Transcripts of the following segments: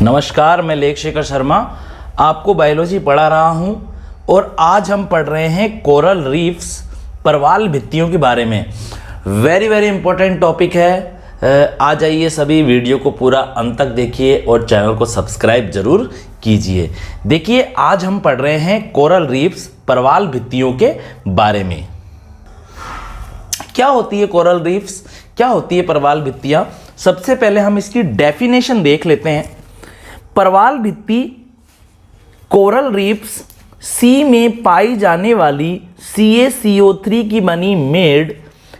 नमस्कार, मैं लेख शेखर शर्मा आपको बायोलॉजी पढ़ा रहा हूं और आज हम पढ़ रहे हैं कोरल रीफ्स, प्रवाल भित्तियों के बारे में। वेरी इंपॉर्टेंट टॉपिक है। आ जाइए, सभी वीडियो को पूरा अंत तक देखिए और चैनल को सब्सक्राइब जरूर कीजिए। देखिए, आज हम पढ़ रहे हैं कोरल रीफ्स, प्रवाल भित्तियों के बारे में। क्या होती है कोरल रीफ्स, क्या होती है प्रवाल भित्तियां? सबसे पहले हम इसकी डेफिनेशन देख लेते हैं। प्रवाल भित्ति कोरल रीफ्स सी में पाई जाने वाली CaCO3 की बनी मेड,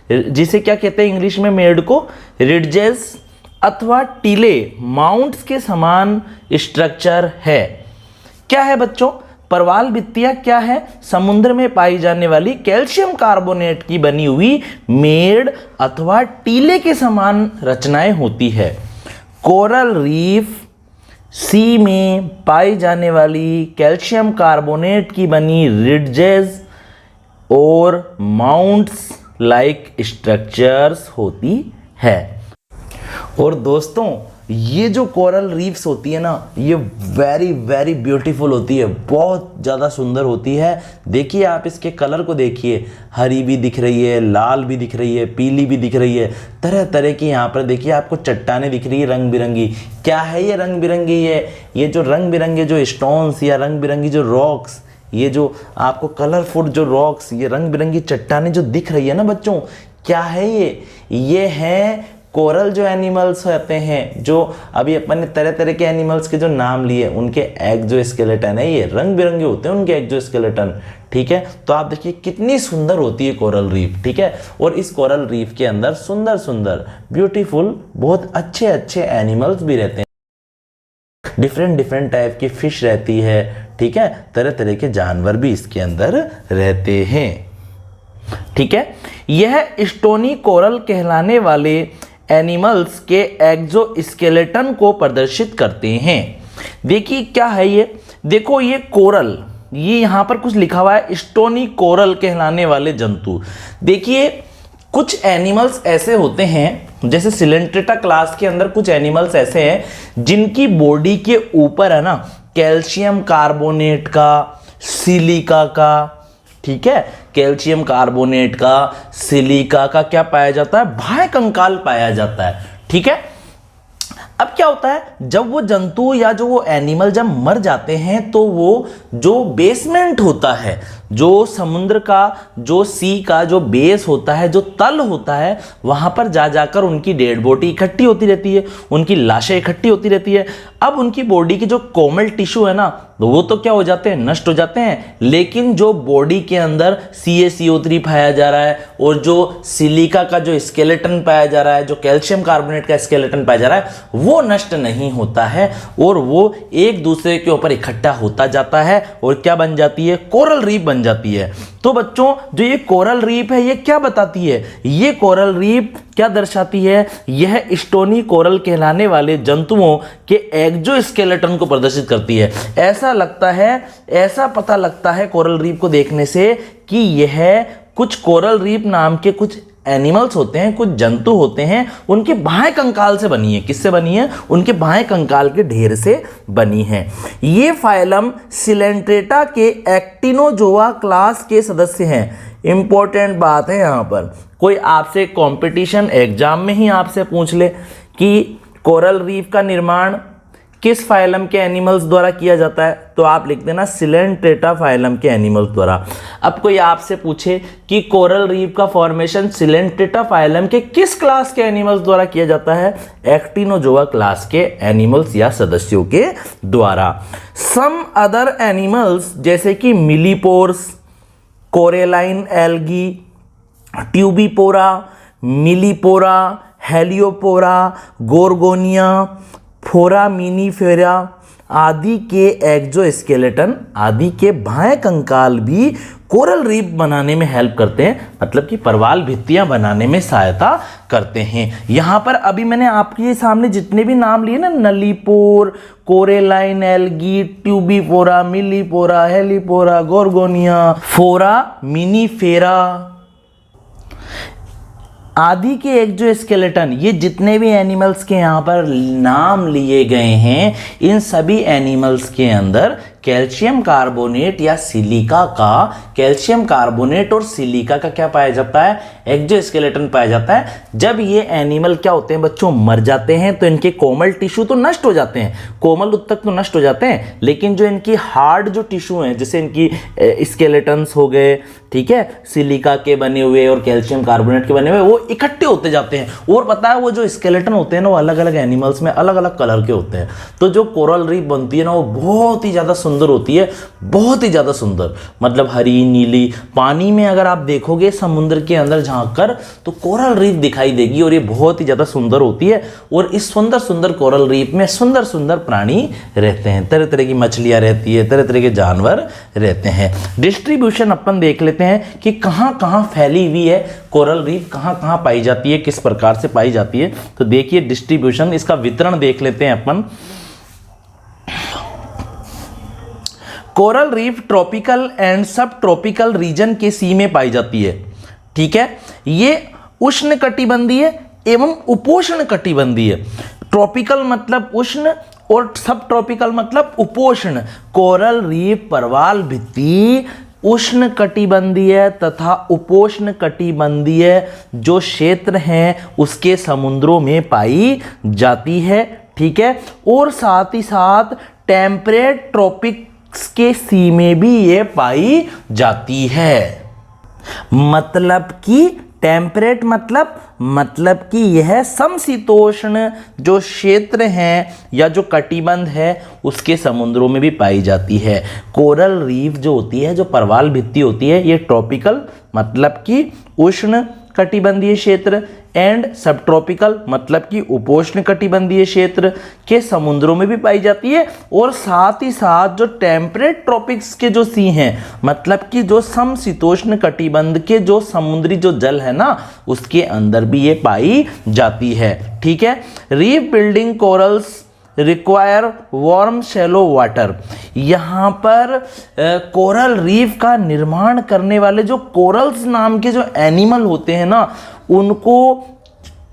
जिसे क्या कहते हैं इंग्लिश में मेड को, रिडजेस अथवा टीले माउंट्स के समान स्ट्रक्चर है। क्या है बच्चों? प्रवाल भित्तियां क्या है? समुद्र में पाई जाने वाली कैल्शियम कार्बोनेट की बनी हुई मेड अथवा टीले के समान रचनाएं होती है। कोरल रीफ सी में पाई जाने वाली कैल्शियम कार्बोनेट की बनी रिडजेस और माउंट्स लाइक स्ट्रक्चर्स होती है। और दोस्तों, ये जो कोरल रीफ्स होती है ना, ये वेरी ब्यूटीफुल होती है, बहुत ज़्यादा सुंदर होती है। देखिए, आप इसके कलर को देखिए, हरी भी दिख रही है, लाल भी दिख रही है, पीली भी दिख रही है, तरह तरह की। यहाँ पर देखिए आपको चट्टानें दिख रही है रंग बिरंगी। क्या है ये रंग बिरंगी? ये जो रंग बिरंगे जो स्टोन्स या रंग बिरंगी जो रॉक्स, ये जो आपको कलरफुल जो रॉक्स, ये रंग बिरंगी चट्टानें जो दिख रही है ना बच्चों, क्या है ये है कोरल जो एनिमल्स होते हैं, जो अभी अपन ने तरह तरह के एनिमल्स के जो नाम लिए, उनके एक्सोस्केलेटन है, ये रंग बिरंगे होते हैं उनके एक्सोस्केलेटन। ठीक है, तो आप देखिए कितनी सुंदर होती है कोरल रीफ। ठीक है, और इस कोरल रीफ के अंदर सुंदर ब्यूटीफुल बहुत अच्छे एनिमल्स भी रहते हैं। डिफरेंट टाइप की फिश रहती है। ठीक है, तरह तरह के जानवर भी इसके अंदर रहते हैं। ठीक है, यह स्टोनी कोरल कहलाने वाले एनिमल्स के एक्सोस्केलेटन को प्रदर्शित करते हैं। देखिए क्या है ये, देखो ये कोरल, ये यहां पर कुछ लिखा हुआ है स्टोनी कोरल कहलाने वाले जंतु। देखिए कुछ एनिमल्स ऐसे होते हैं, जैसे सिलेंट्रेटा क्लास के अंदर कुछ एनिमल्स ऐसे हैं जिनकी बॉडी के ऊपर है ना कैल्शियम कार्बोनेट का, सिलिका का, ठीक है, कैल्शियम कार्बोनेट का, सिलिका का क्या पाया जाता है? बाह्य कंकाल पाया जाता है। ठीक है, अब क्या होता है, जब वो जंतु या जो वो एनिमल जब मर जाते हैं तो वो जो बेसमेंट होता है, जो समुद्र का, जो सी का जो बेस होता है, जो तल होता है, वहां पर जाकर उनकी डेड बॉडी इकट्ठी होती रहती है, उनकी लाशें इकट्ठी होती रहती है। अब उनकी बॉडी की जो कोमल टिश्यू है ना, वो तो क्या हो जाते हैं? नष्ट हो जाते हैं। लेकिन जो बॉडी के अंदर CaCO3 पाया जा रहा है और जो सिलिका का जो स्केलेटन पाया जा रहा है, जो कैल्शियम कार्बोनेट का स्केलेटन पाया जा रहा है, वो नष्ट नहीं होता है और वो एक दूसरे के ऊपर इकट्ठा होता जाता है और क्या बन जाती है? कोरल रीफ बन जाती है। तो बच्चों, जो ये कोरल रीफ है, ये क्या बताती है? ये कोरल रीफ क्या दर्शाती है? यह स्टोनी कोरल कहलाने वाले जंतुओं के एक्सोस्केलेटन को प्रदर्शित करती है। ऐसा लगता है, ऐसा पता लगता है कोरल रीफ को देखने से कि यह कुछ कोरल रीफ नाम के कुछ एनिमल्स होते हैं, कुछ जंतु होते हैं, उनके बाह्य कंकाल से बनी है। किससे बनी है? उनके बाह्य कंकाल के ढेर से बनी है। ये फाइलम सिलेंट्रेटा के एक्टिनोजोआ क्लास के सदस्य हैं। इंपॉर्टेंट बात है यहाँ पर, कोई आपसे कंपटीशन एग्जाम में ही आपसे पूछ ले कि कोरल रीफ का निर्माण किस फाइलम के एनिमल्स द्वारा किया जाता है, तो आप लिख देना सिलेंट्रेटा फाइलम के एनिमल्स द्वारा। अब कोई आपसे पूछे कि कोरल रीफ का फॉर्मेशन सिलेंट्रेटा फाइलम के किस क्लास के एनिमल्स द्वारा किया जाता है? एक्टिनोजोआ क्लास के एनिमल्स या सदस्यों के द्वारा। सम अदर एनिमल्स जैसे कि मिलीपोर्स, कोरेलाइन एल्गी, ट्यूबिपोरा, मिलीपोरा, हेलियोपोरा, गोर्गोनिया, फोरामिनीफेरा आदि के एक्सोस्केलेटन आदि के बाह्य कंकाल भी कोरल रीफ बनाने में हेल्प करते हैं, मतलब कि प्रवाल भित्तियां बनाने में सहायता करते हैं। यहां पर अभी मैंने आपके सामने जितने भी नाम लिए ना, नलीपोर, कोरेलाइन एल्गी, ट्यूबिपोरा, मिलीपोरा, हेलिपोरा, गोर्गोनिया, फोरामिनीफेरा, आदि के एक्सोस्केलेटन, ये जितने भी एनिमल्स के यहाँ पर नाम लिए गए हैं, इन सभी एनिमल्स के अंदर कैल्शियम कार्बोनेट या सिलिका का, कैल्शियम कार्बोनेट और सिलिका का क्या पाया जाता है, एक्सोस्केलेटन पाया जाता है। जब ये एनिमल क्या होते हैं बच्चों, मर जाते हैं तो इनके कोमल टिश्यू तो नष्ट हो जाते हैं, कोमल उत्तक तो नष्ट हो जाते हैं, लेकिन जो इनकी हार्ड जो टिश्यू हैं, जैसे इनकी स्केलेटन्स हो गए, ठीक है, सिलिका के बने हुए और कैल्शियम कार्बोनेट के बने हुए, वो इकट्ठे होते जाते हैं। और पता है वो जो स्केलेटन होते हैं ना, वो अलग अलग एनिमल्स में अलग अलग कलर के होते हैं। तो जो कोरल रीफ बनती है ना, वो बहुत ही ज़्यादा सुंदर होती है, बहुत ही ज़्यादा सुंदर, मतलब हरी नीली। पानी में अगर आप देखोगे समुद्र के अंदर झांककर तो कोरल रीफ दिखाई देगी, और ये बहुत ही ज़्यादा सुंदर होती है। और इस सुंदर सुंदर कोरल रीफ में सुंदर सुंदर प्राणी रहते हैं, तरह तरह की मछलियाँ रहती है, तरह तरह के जानवर रहते हैं। डिस्ट्रीब्यूशन अपन देख लेते हैं कि कहाँ कहाँ फैली हुई है कोरल रीफ, कहाँ कहाँ पाई जाती है, किस प्रकार से पाई जाती है। तो देखिए डिस्ट्रीब्यूशन, इसका वितरण देख लेते हैं अपन। कोरल रीफ ट्रॉपिकल एंड सब ट्रॉपिकल रीजन के सी में पाई जाती है, ठीक है। ये उष्णकटिबंधीय एवं उपोष्ण कटिबंधीय, ट्रॉपिकल मतलब उष्ण और सब ट्रॉपिकल मतलब उपोष्ण। कोरल रीफ परवाल भित्ति उष्ण कटिबंधीय तथा उपोष्ण कटिबंधीय जो क्षेत्र हैं उसके समुद्रों में पाई जाती है, ठीक है। और साथ ही साथ टेम्परेट ट्रॉपिक्स के सी में भी ये पाई जाती है। मतलब कि टेम्परेट मतलब कि यह समशीतोष्ण जो क्षेत्र हैं या जो कटिबंध है उसके समुद्रों में भी पाई जाती है। कोरल रीफ जो होती है, जो परवाल भित्ति होती है, ये ट्रॉपिकल मतलब कि उष्ण कटिबंधीय क्षेत्र एंड सब ट्रॉपिकल मतलब कि उपोष्ण कटिबंधीय क्षेत्र के समुद्रों में भी पाई जाती है। और साथ ही साथ जो टेम्परेट ट्रॉपिक्स के जो सी हैं, मतलब कि जो समशीतोष्ण कटिबंध के जो समुद्री जो जल है ना, उसके अंदर भी ये पाई जाती है, ठीक है। Reef building corals require warm shallow water. यहाँ पर कोरल रीफ का निर्माण करने वाले जो कोरल्स नाम के जो एनिमल होते हैं ना, उनको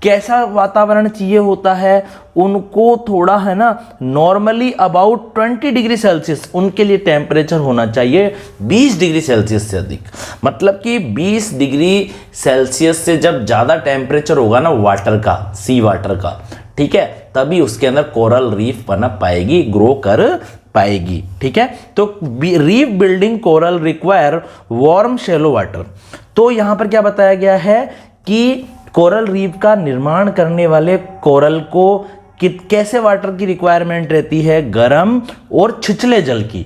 कैसा वातावरण चाहिए होता है, उनको थोड़ा है ना नॉर्मली अबाउट 20 डिग्री सेल्सियस उनके लिए टेम्परेचर होना चाहिए, 20 डिग्री सेल्सियस से अधिक। मतलब कि 20 डिग्री सेल्सियस से जब ज़्यादा टेम्परेचर होगा ना वाटर का, सी वाटर का, ठीक है, तभी उसके अंदर कोरल रीफ पनप पाएगी, ग्रो कर पाएगी, ठीक है। तो reef building coral require warm shallow water. तो यहाँ पर क्या बताया गया है कि कोरल रीफ का निर्माण करने वाले कोरल को कैसे वाटर की रिक्वायरमेंट रहती है, गर्म और छिछले जल की।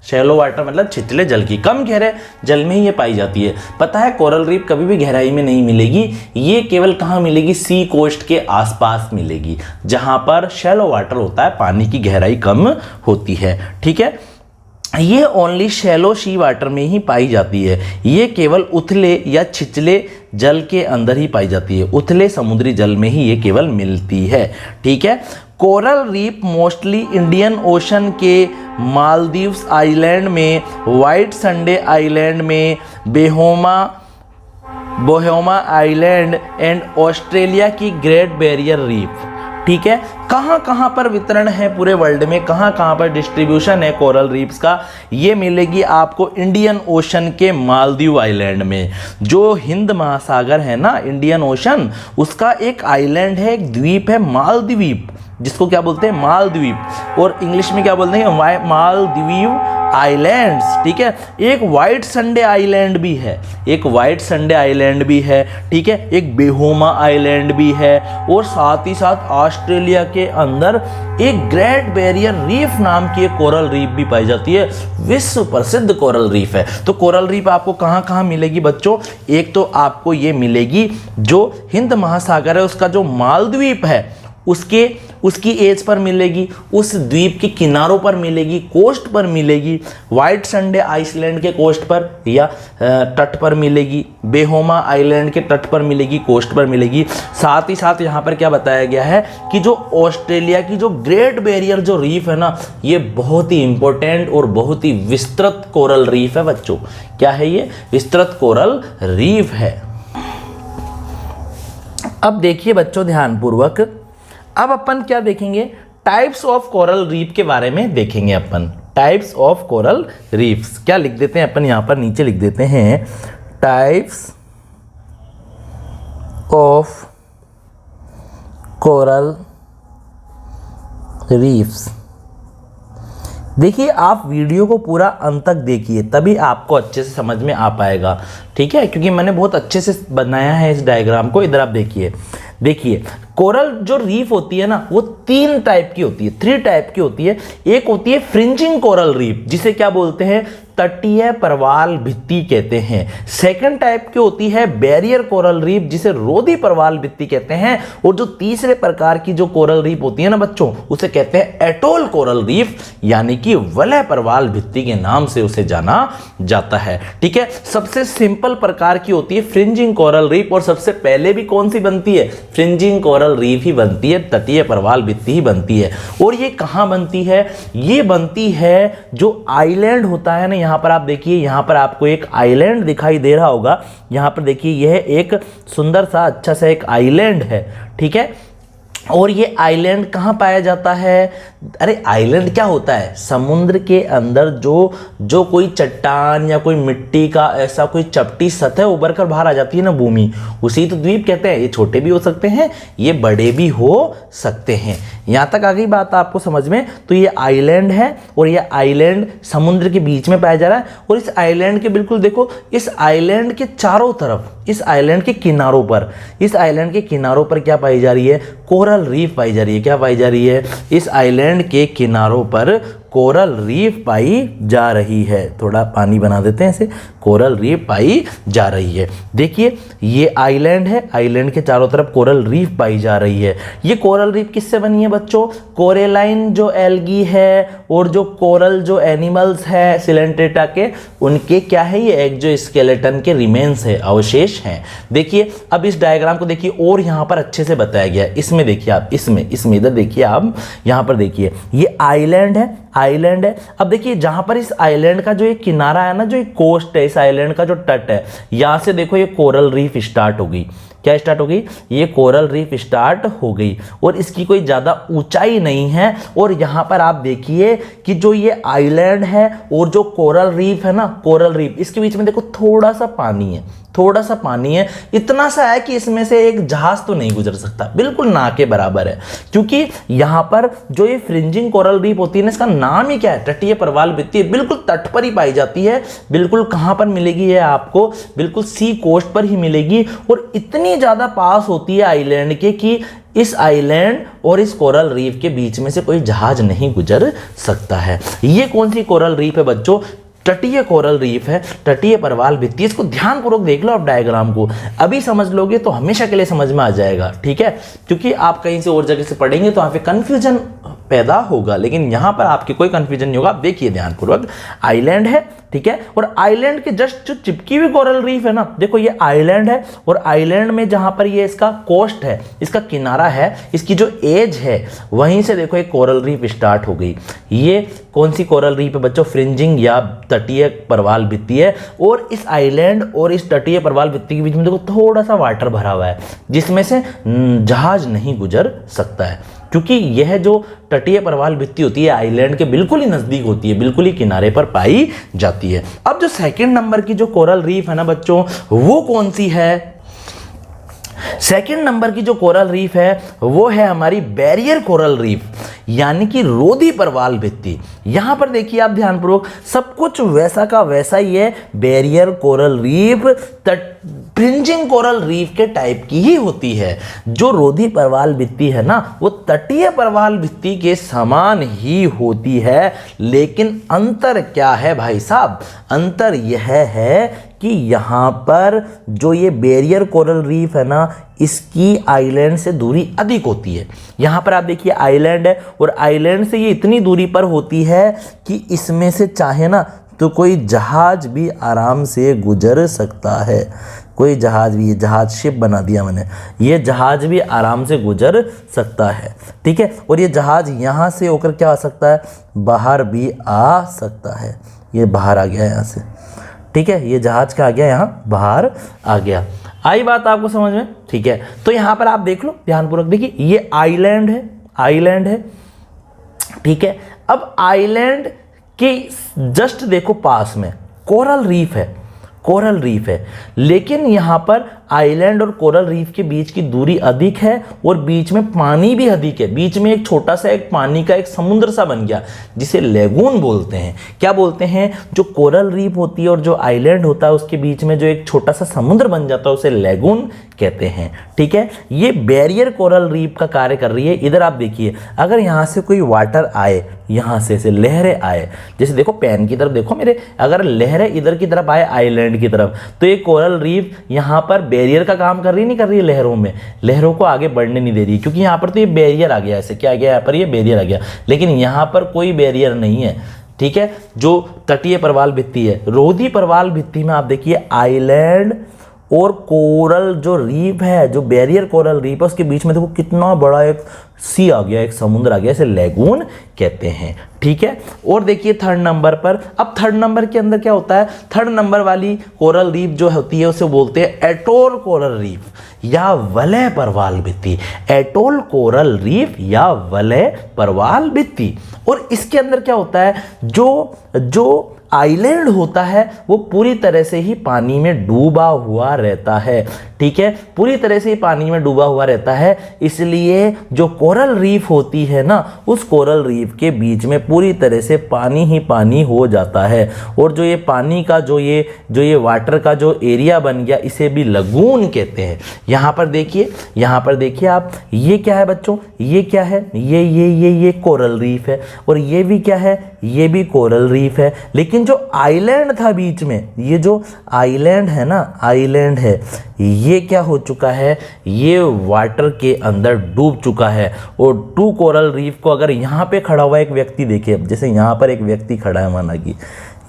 शैलो वाटर मतलब छिछले जल की, कम गहरे जल में ही ये पाई जाती है। पता है कोरल रीफ कभी भी गहराई में नहीं मिलेगी, ये केवल कहाँ मिलेगी, सी कोस्ट के आसपास मिलेगी, जहाँ पर शैलो वाटर होता है, पानी की गहराई कम होती है, ठीक है। ये ओनली शैलो सी वाटर में ही पाई जाती है, ये केवल उथले या छिछले जल के अंदर ही पाई जाती है, उथले समुद्री जल में ही ये केवल मिलती है, ठीक है। Coral reef mostly Indian ocean के मालदीव्स आइलैंड में, वाइट संडे आइलैंड में, बोहेमा आइलैंड एंड ऑस्ट्रेलिया की ग्रेट बैरियर रीफ, ठीक है। कहाँ कहाँ पर वितरण है पूरे वर्ल्ड में, कहाँ कहाँ पर डिस्ट्रीब्यूशन है कोरल रीफ्स का, ये मिलेगी आपको इंडियन ओशन के मालदीव आइलैंड में। जो हिंद महासागर है ना, इंडियन ओशन, उसका एक आइलैंड है, एक द्वीप है मालदीव, जिसको क्या बोलते हैं, मालदीव, और इंग्लिश में क्या बोलते हैं, मालदीव आइलैंड्स, ठीक है। एक वाइट संडे आइलैंड भी है, एक वाइट संडे आइलैंड भी है, ठीक है, एक बेहोमा आइलैंड भी है, और साथ ही साथ ऑस्ट्रेलिया के अंदर एक ग्रेट बैरियर रीफ नाम की एक कोरल रीफ भी पाई जाती है, विश्व प्रसिद्ध कोरल रीफ है। तो कोरल रीफ आपको कहाँ कहाँ मिलेगी बच्चों, एक तो आपको ये मिलेगी जो हिंद महासागर है उसका जो मालद्वीप है उसकी एज पर मिलेगी, उस द्वीप के किनारों पर मिलेगी, कोस्ट पर मिलेगी, वाइट संडे आइसलैंड के कोस्ट पर या तट पर मिलेगी, बेहोमा आइलैंड के तट पर मिलेगी, कोस्ट पर मिलेगी। साथ ही साथ यहाँ पर क्या बताया गया है कि जो ऑस्ट्रेलिया की जो ग्रेट बैरियर जो रीफ है ना, ये बहुत ही इंपॉर्टेंट और बहुत ही विस्तृत कोरल रीफ है बच्चों। क्या है ये, विस्तृत कोरल रीफ है। अब देखिए बच्चों ध्यानपूर्वक, अब अपन क्या देखेंगे, टाइप्स ऑफ कोरल रीफ के बारे में देखेंगे अपन। टाइप्स ऑफ कोरल रीफ्स क्या लिख देते हैं अपन, यहां पर नीचे लिख देते हैं टाइप्स ऑफ कोरल रीफ्स। देखिए आप वीडियो को पूरा अंत तक देखिए, तभी आपको अच्छे से समझ में आ पाएगा, ठीक है, क्योंकि मैंने बहुत अच्छे से बनाया है इस डायग्राम को। इधर आप देखिए, देखिए कोरल जो रीफ होती है ना, वो 3 टाइप की होती है, 3 टाइप की होती है। एक होती है फ्रिंजिंग कोरल रीफ, जिसे क्या बोलते हैं, तटीय प्रवाल भित्ति कहते हैं। सेकंड टाइप की होती है बैरियर कोरल रीफ, जिसे रोधी प्रवाल भित्ति कहते हैं। और जो तीसरे प्रकार की जो कोरल रीफ होती है ना बच्चों, उसे कहते हैं एटोल कोरल रीफ, यानी कि वलय प्रवाल भित्ति के नाम से उसे जाना जाता है, ठीक है। सबसे सिंपल प्रकार की होती है फ्रिंजिंग कोरल रीफ, और सबसे पहले भी कौन सी बनती है, फ्रिंजिंग कोरल रीफ ही बनती है, तटीय प्रवाल भित्ति ही बनती है। और ये कहां बनती है, ये बनती है जो आइलैंड होता है ना, यहां पर आप देखिए, यहां पर आपको एक आइलैंड दिखाई दे रहा होगा। यहां पर देखिए यह एक सुंदर सा अच्छा सा एक आइलैंड है, ठीक है। और ये आइलैंड कहाँ पाया जाता है, अरे आइलैंड क्या होता है, समुद्र के अंदर जो कोई चट्टान या कोई मिट्टी का ऐसा कोई चपटी सतह उभर कर बाहर आ जाती है ना भूमि, उसी तो द्वीप कहते हैं। ये छोटे भी हो सकते हैं, ये बड़े भी हो सकते हैं। यहाँ तक आ गई बात आपको समझ में। तो ये आइलैंड है, और ये आइलैंड समुद्र के बीच में पाया जा रहा है। और इस आइलैंड के बिल्कुल देखो, इस आइलैंड के चारों तरफ, इस आइलैंड के किनारों पर, इस आइलैंड के किनारों पर क्या पाई जा रही है, कोरल रीफ पाई जा रही है। क्या पाई जा रही है, इस आइलैंड के किनारों पर कोरल रीफ पाई जा रही है। थोड़ा पानी बना देते हैं इसे, कोरल रीफ पाई जा रही है। देखिए ये आइलैंड है, आइलैंड के चारों तरफ कोरल रीफ पाई जा रही है। ये कोरल रीफ किससे बनी है बच्चों, कोरेलाइन जो एल्गी है और जो कोरल जो एनिमल्स है सिलेंट्रेटा के, उनके क्या है, ये एक्सोस्केलेटन के रिमेन्स है, अवशेष हैं। देखिए अब इस डायग्राम को देखिए, और यहाँ पर अच्छे से बताया गया है। इसमें देखिए आप, इसमें इधर देखिए आप, यहाँ पर देखिए ये आइलैंड है, आइलैंड है। अब देखिए जहां पर इस आइलैंड का जो एक किनारा है ना, जो एक कोस्ट है, इस आइलैंड का जो तट है, यहां से देखो ये कोरल रीफ स्टार्ट हो गई। क्या स्टार्ट हो गई, ये कोरल रीफ स्टार्ट हो गई, और इसकी कोई ज़्यादा ऊंचाई नहीं है। और यहाँ पर आप देखिए कि जो ये आइलैंड है और जो कोरल रीफ है ना, कोरल रीफ, इसके बीच में देखो थोड़ा सा पानी है, थोड़ा सा पानी है, इतना सा है कि इसमें से एक जहाज तो नहीं गुजर सकता, बिल्कुल ना के बराबर है। क्योंकि यहाँ पर जो ये फ्रिंजिंग कोरल रीफ होती है ना, इसका नाम ही क्या है, तटीय प्रवाल भित्ति, बिल्कुल तट पर ही पाई जाती है। बिल्कुल कहाँ पर मिलेगी है आपको, बिल्कुल सी कोस्ट पर ही मिलेगी। और इतनी ज़्यादा पास होती है आइलैंड के कि इस आइलैंड और इस कोरल रीफ के बीच में से कोई जहाज नहीं गुजर सकता है। ये कौन सी कोरल रीफ है बच्चों, तटीय कोरल रीफ है, तटीय प्रवाल भित्ति। इसको ध्यानपूर्वक देख लो आप डायग्राम को, अभी समझ लोगे तो हमेशा के लिए समझ में आ जाएगा, ठीक है। क्योंकि आप कहीं से और जगह से पढ़ेंगे तो वहाँ पे कन्फ्यूजन पैदा होगा, लेकिन यहाँ पर आपके कोई कन्फ्यूजन नहीं होगा। आप देखिए ध्यानपूर्वक, आइलैंड है, ठीक है, और आइलैंड के जस्ट जो चिपकी हुई कोरल रीफ है ना, देखो ये आइलैंड है, और आइलैंड में जहां पर ये इसका कोस्ट है, इसका किनारा है, इसकी जो एज है, वहीं से देखो एक कोरल रीफ स्टार्ट हो गई। ये कौन सी कोरल रीफ है बच्चों, फ्रिंजिंग या तटीय प्रवाल भित्ति है। और इस आइलैंड और इस तटीय प्रवाल भित्ति के बीच में देखो थोड़ा सा वाटर भरा हुआ है, जिसमें से जहाज नहीं गुजर सकता है। क्योंकि यह जो तटीय प्रवाल भित्ति होती है आइलैंड के बिल्कुल ही नजदीक होती है, बिल्कुल ही किनारे पर पाई जाती है। अब जो सेकंड नंबर की जो कोरल रीफ है ना बच्चों, वो कौन सी है, सेकंड नंबर की जो कोरल रीफ है वो है हमारी बैरियर कोरल रीफ, यानी कि रोधी प्रवाल भित्ति। यहां पर देखिए आप ध्यानपूर्वक, सब कुछ वैसा का वैसा ही है। Barrier coral reef fringing coral reef के टाइप की ही होती है। जो रोधी प्रवाल भित्ति है ना, वो तटीय प्रवाल भित्ति के समान ही होती है। लेकिन अंतर क्या है भाई साहब, अंतर यह है कि यहाँ पर जो ये बैरियर कोरल रीफ है ना, इसकी आइलैंड से दूरी अधिक होती है। यहाँ पर आप देखिए आइलैंड है, और आइलैंड से ये इतनी दूरी पर होती है कि इसमें से चाहे ना तो कोई जहाज भी आराम से गुजर सकता है। कोई जहाज भी, ये जहाज शिप बना दिया मैंने, ये जहाज भी आराम से गुजर सकता है, ठीक है। और ये जहाज यहाँ से होकर क्या आ सकता है, बाहर भी आ सकता है। ये बाहर आ गया यहाँ से, ठीक है, ये जहाज का आ गया, यहाँ बाहर आ गया। आई बात आपको समझ में? ठीक है, तो यहां पर आप देख लो ध्यानपूर्वक, देखिए ये आइलैंड है, आइलैंड है, ठीक है। अब आइलैंड के जस्ट देखो पास में कोरल रीफ है, कोरल रीफ है, लेकिन यहां पर आइलैंड और कोरल रीफ के बीच की दूरी अधिक है और बीच में पानी भी अधिक है। बीच में एक छोटा सा एक पानी का एक समुद्र सा बन गया जिसे लेगून बोलते हैं। क्या बोलते हैं? जो कोरल रीफ होती है और जो आइलैंड होता है उसके बीच में जो एक छोटा सा समुद्र बन जाता है उसे लेगून कहते हैं। ठीक है, ये बैरियर कोरल रीफ का कार्य कर रही है। इधर आप देखिए, अगर यहाँ से कोई वाटर आए, यहाँ से लहरें आए, जैसे देखो पेन की तरफ देखो मेरे, अगर लहरें इधर की तरफ आए आइलैंड की तरफ, तो ये कोरल रीफ यहाँ पर बैरियर का काम कर रही नहीं कर रही है लहरों में, लहरों को आगे बढ़ने नहीं दे रही, क्योंकि यहाँ पर तो ये बैरियर आ गया, ऐसे क्या आ गया यहाँ पर, ये बैरियर आ गया, लेकिन यहाँ पर कोई बैरियर नहीं है। ठीक है, जो तटीय प्रवाल भित्ति है, रोधी प्रवाल भित्ति में आप देखिए आइलैंड और कोरल जो रीफ है, जो बैरियर कोरल रीफ है, उसके बीच में देखो कितना बड़ा एक सी आ गया, एक समुद्र आ गया, इसे लेगून कहते हैं। ठीक है, और देखिए थर्ड नंबर पर, अब थर्ड नंबर के अंदर क्या होता है, थर्ड नंबर वाली कोरल रीफ जो होती है उसे बोलते हैं एटोल कोरल रीफ या वलय प्रवाल भित्ति। एटोल कोरल रीफ या वलय प्रवाल भित्ति। और इसके अंदर क्या होता है, जो आइलैंड होता है वो पूरी तरह से ही पानी में डूबा हुआ रहता है। ठीक है, पूरी तरह से ही पानी में डूबा हुआ रहता है, इसलिए जो कोरल रीफ होती है ना, उस कोरल रीफ के बीच में पूरी तरह से पानी ही पानी हो जाता है। और जो ये पानी का जो ये वाटर का जो एरिया बन गया, इसे भी लगून कहते हैं। यहाँ पर देखिए आप, ये क्या है बच्चों, ये क्या है, ये कोरल रीफ है, और ये भी क्या है, ये भी कोरल रीफ है। लेकिन जो आइलैंड था बीच में, ये जो आइलैंड है ना, आइलैंड है, ये क्या हो चुका है, ये वाटर के अंदर डूब चुका है। और टू कोरल रीफ को अगर यहाँ पे खड़ा हुआ एक व्यक्ति देखे, जैसे यहाँ पर एक व्यक्ति खड़ा है माना कि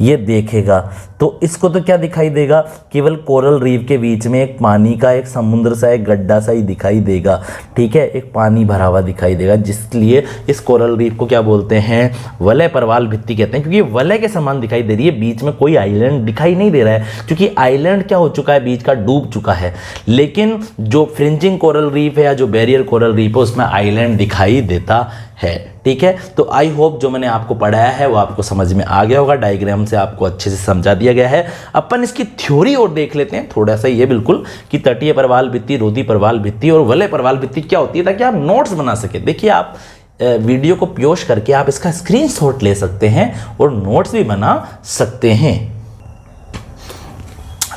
ये देखेगा, तो इसको तो क्या दिखाई देगा, केवल कोरल रीफ के बीच में एक पानी का एक समुद्र सा एक गड्ढा सा ही दिखाई देगा। ठीक है, एक पानी भरा हुआ दिखाई देगा, जिसलिए इस कोरल रीफ को क्या बोलते हैं, वलय प्रवाल भित्ति कहते हैं, क्योंकि वलय के समान दिखाई दे रही है, बीच में कोई आइलैंड दिखाई नहीं दे रहा है, क्योंकि आइलैंड क्या हो चुका है, बीच का डूब चुका है। लेकिन जो फ्रिंजिंग कोरल रीफ है या जो बैरियर कोरल रीफ है, उसमें आइलैंड दिखाई देता है। ठीक है, तो आई होप जो मैंने आपको पढ़ाया है वो आपको समझ में आ गया होगा, डायग्राम से आपको अच्छे से समझा दिया गया है। अपन इसकी थ्योरी और देख लेते हैं थोड़ा सा, ये बिल्कुल कि तटीय प्रवाल भित्ति, रोधी प्रवाल भित्ति और वलय प्रवाल भित्ति क्या होती है, ताकि आप नोट्स बना सके। देखिए, आप वीडियो को पॉज करके आप इसका स्क्रीनशॉट ले सकते हैं और नोट्स भी बना सकते हैं।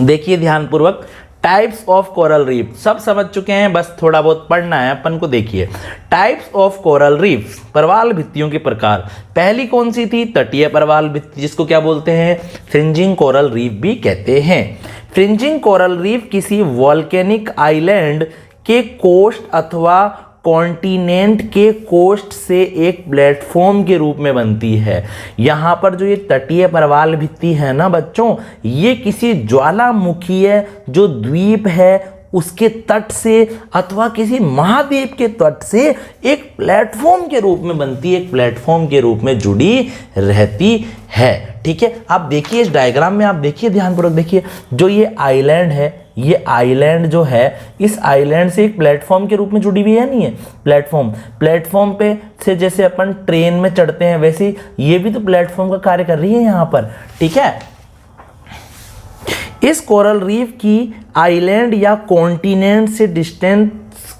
देखिए ध्यानपूर्वक, टाइप्स ऑफ कोरल रीफ सब समझ चुके हैं, बस थोड़ा बहुत पढ़ना है अपन को। देखिए, टाइप्स ऑफ कोरल रीफ, प्रवाल भित्तियों के प्रकार। पहली कौन सी थी, तटीय प्रवाल भित्ति, जिसको क्या बोलते हैं, फ्रिंजिंग कोरल रीफ भी कहते हैं। फ्रिंजिंग कोरल रीफ किसी वॉल्केनिक आइलैंड के कोस्ट अथवा कॉन्टिनेंट के कोस्ट से एक प्लेटफॉर्म के रूप में बनती है। यहाँ पर जो ये तटीय प्रवाल भित्ति है ना बच्चों, ये किसी ज्वालामुखीय जो द्वीप है उसके तट से अथवा किसी महाद्वीप के तट से एक प्लेटफॉर्म के रूप में बनती है, एक प्लेटफॉर्म के रूप में जुड़ी रहती है। ठीक है, आप देखिए इस डायग्राम में, आप देखिए ध्यानपूर्वक देखिए, जो ये आइलैंड है, ये आइलैंड जो है, इस आइलैंड से एक प्लेटफॉर्म के रूप में जुड़ी हुई है, नहीं है प्लेटफॉर्म पे से जैसे अपन ट्रेन में चढ़ते हैं, वैसे ये भी तो प्लेटफॉर्म का कार्य कर रही है यहाँ पर। ठीक है, इस कोरल रीफ की आइलैंड या कॉन्टिनेंट से डिस्टेंस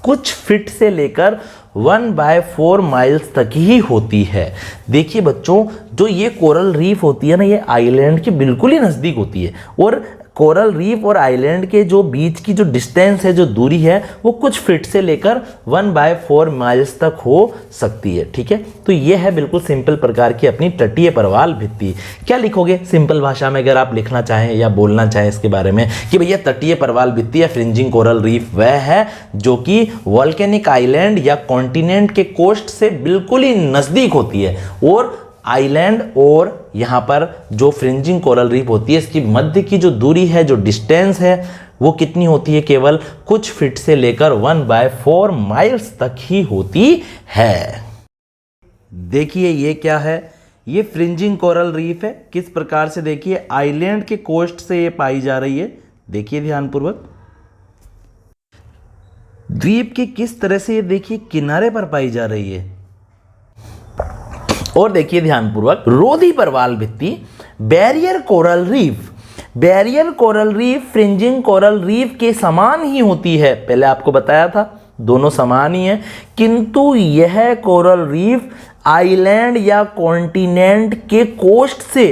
कुछ फीट से लेकर 1/4 माइल्स तक ही होती है। देखिए बच्चों, जो ये कोरल रीफ होती है ना, ये आइलैंड के बिल्कुल ही नज़दीक होती है, और कोरल रीफ और आइलैंड के जो बीच की जो डिस्टेंस है, जो दूरी है, वो कुछ फीट से लेकर 1/4 माइल्स तक हो सकती है। ठीक है, तो ये है बिल्कुल सिंपल प्रकार की अपनी तटीय प्रवाल भित्ति। क्या लिखोगे सिंपल भाषा में, अगर आप लिखना चाहें या बोलना चाहें इसके बारे में कि भैया तटीय प्रवाल भित्ति या फ्रिंजिंग कोरल रीफ वह है जो कि वॉल्केनिक आइलैंड या कॉन्टिनेंट के कोस्ट से बिल्कुल ही नज़दीक होती है, और आइलैंड और यहाँ पर जो फ्रिंजिंग कोरल रीफ होती है, इसकी मध्य की जो दूरी है, जो डिस्टेंस है, वो कितनी होती है, केवल कुछ फीट से लेकर 1/4 माइल्स तक ही होती है। देखिए ये क्या है, ये फ्रिंजिंग कोरल रीफ है। किस प्रकार से, देखिए आइलैंड के कोस्ट से ये पाई जा रही है। देखिए ध्यानपूर्वक, द्वीप के किस तरह से ये देखिए किनारे पर पाई जा रही है। और देखिए ध्यानपूर्वक, रोधी परवाल भित्ति barrier coral reef, barrier coral reef fringing coral reef के समान ही होती है। पहले आपको बताया था दोनों समान ही हैं, किंतु यह कोरल रीफ आइलैंड या कॉन्टिनेंट के कोस्ट से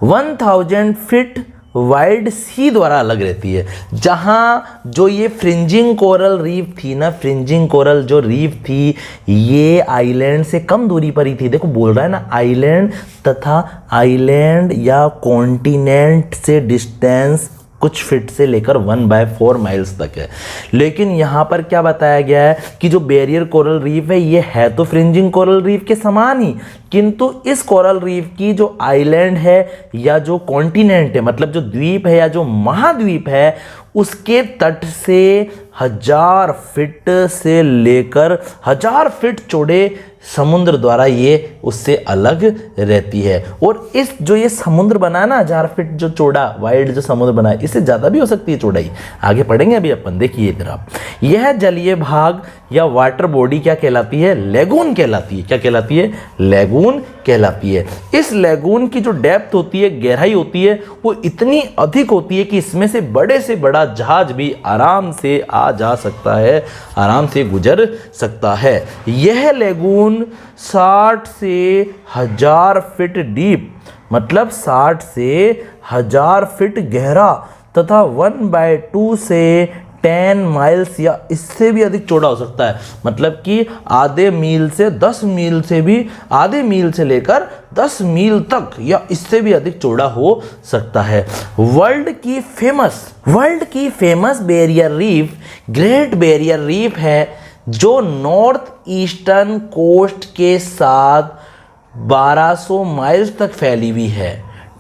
1000 फीट वाइड सी द्वारा अलग रहती है। जहाँ जो ये फ्रिंजिंग कोरल रीफ थी ना, फ्रिंजिंग कोरल जो रीफ थी ये आइलैंड से कम दूरी पर ही थी। देखो बोल रहा है ना, आइलैंड तथा आइलैंड या कॉन्टिनेंट से डिस्टेंस कुछ फीट से लेकर 1/4 माइल्स तक है। लेकिन यहाँ पर क्या बताया गया है कि जो बैरियर कोरल रीफ है ये है तो फ्रिंजिंग कोरल रीफ के समान ही, किंतु इस कोरल रीफ की जो आइलैंड है या जो कॉन्टिनेंट है, मतलब जो द्वीप है या जो महाद्वीप है, उसके तट से 1000 फीट से लेकर 1000 फीट चौड़े समुद्र द्वारा ये उससे अलग रहती है। और इस जो ये समुद्र बना है ना 1000 फीट जो चौड़ा वाइड जो समुद्र बना है, इससे ज़्यादा भी हो सकती है चौड़ाई, आगे पढ़ेंगे अभी अपन। देखिए इधर आप, यह जलीय भाग या वाटर बॉडी क्या कहलाती है? लेगून कहलाती है। क्या कहलाती है? लेगून कहलाती है। इस लेगून की जो डेप्थ होती है, गहराई होती है, वो इतनी अधिक होती है कि इसमें से बड़ा जहाज भी आराम से आ जा सकता है, आराम से गुजर सकता है। यह लेगून 60 से 1000 फीट डीप, मतलब 60 से 1000 फीट गहरा तथा 1/2 से 10 माइल्स या इससे भी अधिक चौड़ा हो सकता है। मतलब कि आधे मील से 10 मील से भी, आधे मील से लेकर 10 मील तक या इससे भी अधिक चौड़ा हो सकता है। वर्ल्ड की famous barrier reef great barrier reef है, जो नॉर्थ ईस्टर्न कोस्ट के साथ 1200 माइल्स तक फैली हुई है।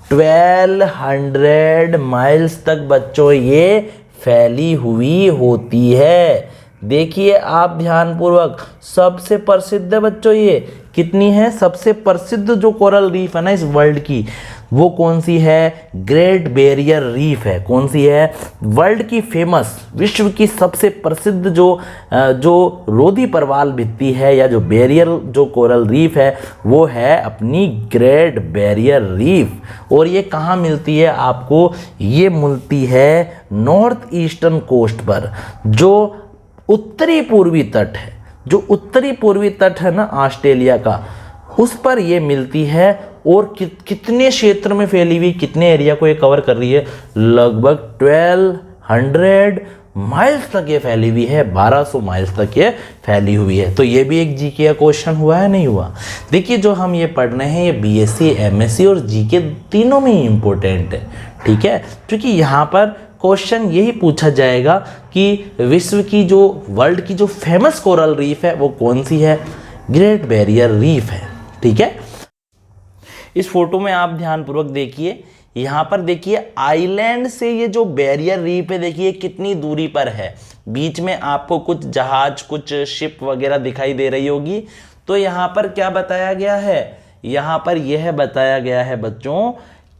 1200 माइल्स तक बच्चों ये फैली हुई होती है। देखिए आप ध्यानपूर्वक, सबसे प्रसिद्ध है बच्चों ये कितनी है? सबसे प्रसिद्ध जो कोरल रीफ है ना इस वर्ल्ड की, वो कौन सी है? ग्रेट बैरियर रीफ है। कौन सी है? वर्ल्ड की फेमस, विश्व की सबसे प्रसिद्ध जो रोधी परवाल भित्ति है या जो बैरियर जो कोरल रीफ है वो है अपनी ग्रेट बैरियर रीफ। और ये कहाँ मिलती है आपको? ये मिलती है नॉर्थ ईस्टर्न कोस्ट पर, जो उत्तरी पूर्वी तट है, जो उत्तरी पूर्वी तट है ना ऑस्ट्रेलिया का, उस पर ये मिलती है। और कितने क्षेत्र में फैली हुई, कितने एरिया को ये कवर कर रही है? लगभग 1200 माइल्स तक ये फैली हुई है, 1200 माइल्स तक ये फैली हुई है। तो ये भी एक जीके का क्वेश्चन हुआ है, नहीं हुआ? देखिए जो हम ये पढ़ रहे हैं ये बीएससी, एमएससी और जीके तीनों में ही इंपॉर्टेंट है, ठीक है? क्योंकि यहाँ पर क्वेश्चन यही पूछा जाएगा कि विश्व की जो, वर्ल्ड की जो फेमस कोरल रीफ है वो कौन सी है? ग्रेट बैरियर रीफ है, ठीक है? इस फोटो में आप ध्यानपूर्वक देखिए, यहाँ पर देखिए आइलैंड से ये जो बैरियर रीफ है देखिए कितनी दूरी पर है। बीच में आपको कुछ जहाज, कुछ शिप वगैरह दिखाई दे रही होगी। तो यहाँ पर क्या बताया गया है? यहाँ पर यह बताया गया है बच्चों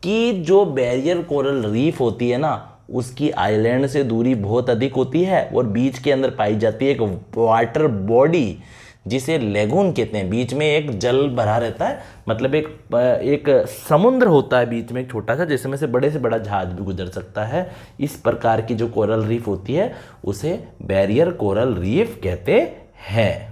कि जो बैरियर कोरल रीफ होती है ना, उसकी आइलैंड से दूरी बहुत अधिक होती है और बीच के अंदर पाई जाती है एक वाटर बॉडी जिसे लेगून कहते हैं। बीच में एक जल भरा रहता है, मतलब एक समुद्र होता है बीच में एक छोटा सा, जिसमें से बड़ा जहाज भी गुजर सकता है। इस प्रकार की जो कोरल रीफ होती है उसे बैरियर कोरल रीफ कहते हैं।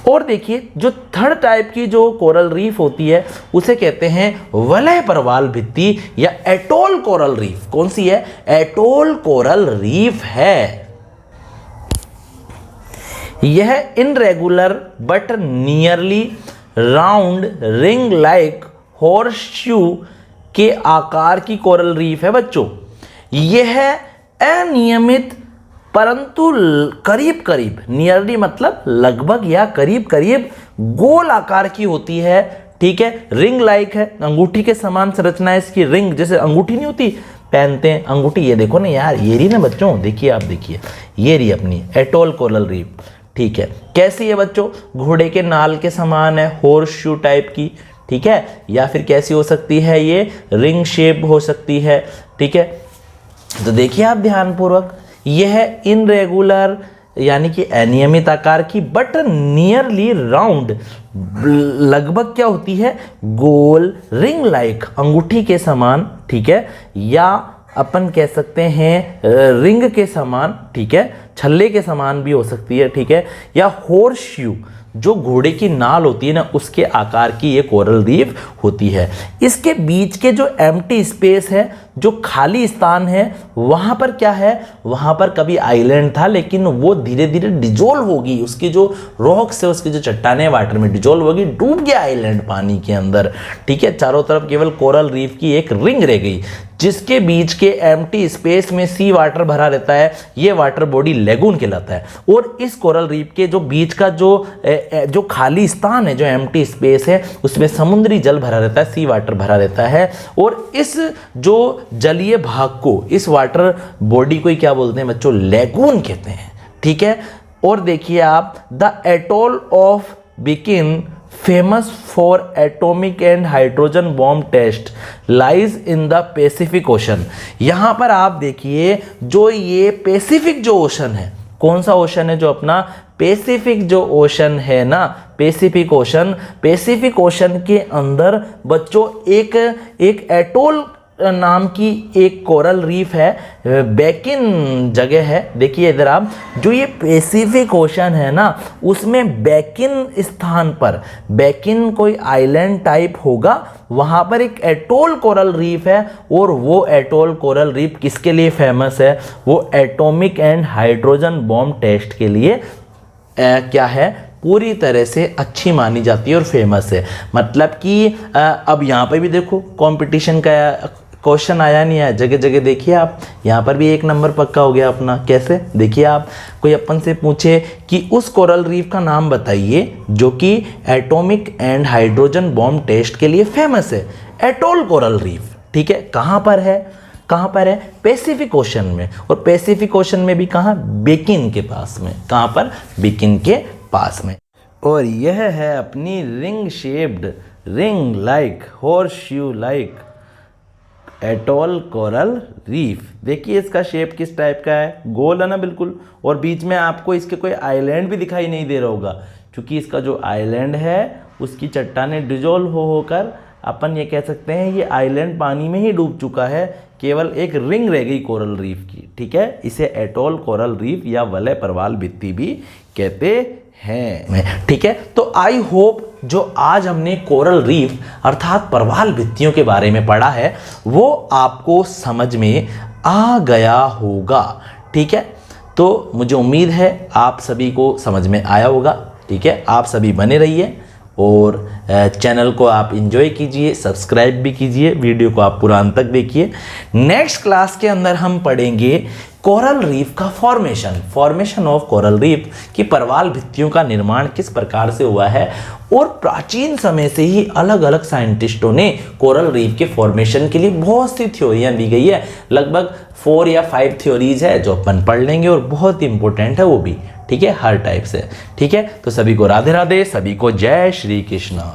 और देखिए जो थर्ड टाइप की जो कोरल रीफ होती है उसे कहते हैं वलय परवाल भित्ति या एटोल कोरल रीफ। कौन सी है? एटोल कोरल रीफ है। यह irregular but nearly round ring like horseshoe के आकार की कोरल रीफ है बच्चों। यह अनियमित परंतु करीब करीब, नियरली मतलब लगभग या करीब करीब गोल आकार की होती है, ठीक है? रिंग लाइक है, अंगूठी के समान संरचना है इसकी। रिंग जैसे अंगूठी नहीं होती, पहनते हैं अंगूठी, ये देखो ना यार, ये रही ना बच्चों, देखिए आप देखिए, ये रही अपनी एटोल कोरल रीफ, ठीक है? कैसी है बच्चों? घोड़े के नाल के समान है, हॉर्स शू टाइप की, ठीक है? या फिर कैसी हो सकती है? ये रिंग शेप हो सकती है, ठीक है? तो देखिए आप ध्यानपूर्वक, यह इनरेगुलर यानी कि अनियमित आकार की, बट नियरली राउंड, लगभग क्या होती है, गोल, रिंग लाइक, अंगूठी के समान, ठीक है, या अपन कह सकते हैं रिंग के समान, ठीक है, छल्ले के समान भी हो सकती है, ठीक है, या हॉर्स शू, जो घोड़े की नाल होती है ना, उसके आकार की ये कोरल रीफ होती है। इसके बीच के जो एम्प्टी स्पेस है, जो खाली स्थान है, वहाँ पर क्या है, वहाँ पर कभी आइलैंड था, लेकिन वो धीरे धीरे डिजोल्व होगी, उसकी जो रॉक्स है, उसकी जो चट्टानें वाटर में डिजोल्व होगी, डूब गया आइलैंड पानी के अंदर, ठीक है। चारों तरफ केवल कोरल रीफ की एक रिंग रह गई, जिसके बीच के एम्प्टी स्पेस में सी वाटर भरा रहता है, ये वाटर बॉडी लेगून कहलाता है। और इस कोरल रीफ के जो बीच का जो खाली स्थान है, जो एम्प्टी स्पेस है, उसमें समुद्री जल भरा रहता है, सी वाटर भरा रहता है। और इस जो जलीय भाग को, इस वाटर बॉडी को क्या बोलते हैं बच्चों, लेगून कहते हैं, ठीक है। और देखिए आप, the atoll of Bikini, famous for atomic and hydrogen bomb test, lies in the Pacific ocean. यहां पर आप देखिए, जो ये पैसिफिक जो ओशन है, कौन सा ओशन है, जो अपना पैसिफिक जो ओशन है ना, पैसिफिक ओशन के अंदर बच्चों एक एटोल नाम की एक कोरल रीफ है, बैकिन जगह है। देखिए इधर आप, जो ये पैसिफिक ओशन है ना, उसमें बैकिन स्थान पर, बैकिन कोई आइलैंड टाइप होगा, वहाँ पर एक एटोल कोरल रीफ है। और वो एटोल कोरल रीफ किसके लिए फेमस है, वो atomic and hydrogen bomb test के लिए क्या है, पूरी तरह से अच्छी मानी जाती है और फेमस है। मतलब कि अब यहाँ पे भी देखो कंपटीशन का क्वेश्चन आया नहीं आया, जगह जगह देखिए आप, यहाँ पर भी 1 नंबर पक्का हो गया अपना। कैसे, देखिए आप, कोई अपन से पूछे कि उस कोरल रीफ का नाम बताइए जो कि atomic and hydrogen bomb test के लिए फेमस है, एटोल कोरल रीफ, ठीक है। कहाँ पर है, पैसिफिक ओशन में। और पैसिफिक ओशन में भी कहाँ, बेकिन के पास में। कहाँ पर, बेकिन के पास में। और यह है अपनी ring shaped, ring like, horse shoe like atoll coral reef. देखिए इसका शेप किस टाइप का है, गोल है ना बिल्कुल, और बीच में आपको इसके कोई आइलैंड भी दिखाई नहीं दे रहा होगा, क्योंकि इसका जो आइलैंड है उसकी चट्टानें डिजोल्व होकर अपन ये कह सकते हैं ये आइलैंड पानी में ही डूब चुका है, केवल एक रिंग रह गई कोरल रीफ की, ठीक है। इसे एटोल कोरल रीफ या वलय परवाल भित्ति भी कहते हैं, ठीक है। तो आई होप जो आज हमने कोरल रीफ अर्थात परवाल भित्तियों के बारे में पढ़ा है, वो आपको समझ में आ गया होगा, ठीक है। तो मुझे उम्मीद है आप सभी को समझ में आया होगा, ठीक है। आप सभी बने रहिए और चैनल को आप एंजॉय कीजिए, सब्सक्राइब भी कीजिए, वीडियो को आप पूरा अंत तक देखिए। नेक्स्ट क्लास के अंदर हम पढ़ेंगे कोरल रीफ का फॉर्मेशन ऑफ कोरल रीफ, कि परवाल भित्तियों का निर्माण किस प्रकार से हुआ है। और प्राचीन समय से ही अलग अलग साइंटिस्टों ने कोरल रीफ के फॉर्मेशन के लिए बहुत सी थ्योरियां दी गई है, लगभग 4 या 5 थ्योरीज है जो अपन पढ़ लेंगे, और बहुत ही इंपॉर्टेंट है वो भी, ठीक है, हर टाइप से, ठीक है। तो सभी को राधे राधे, सभी को जय श्री कृष्ण।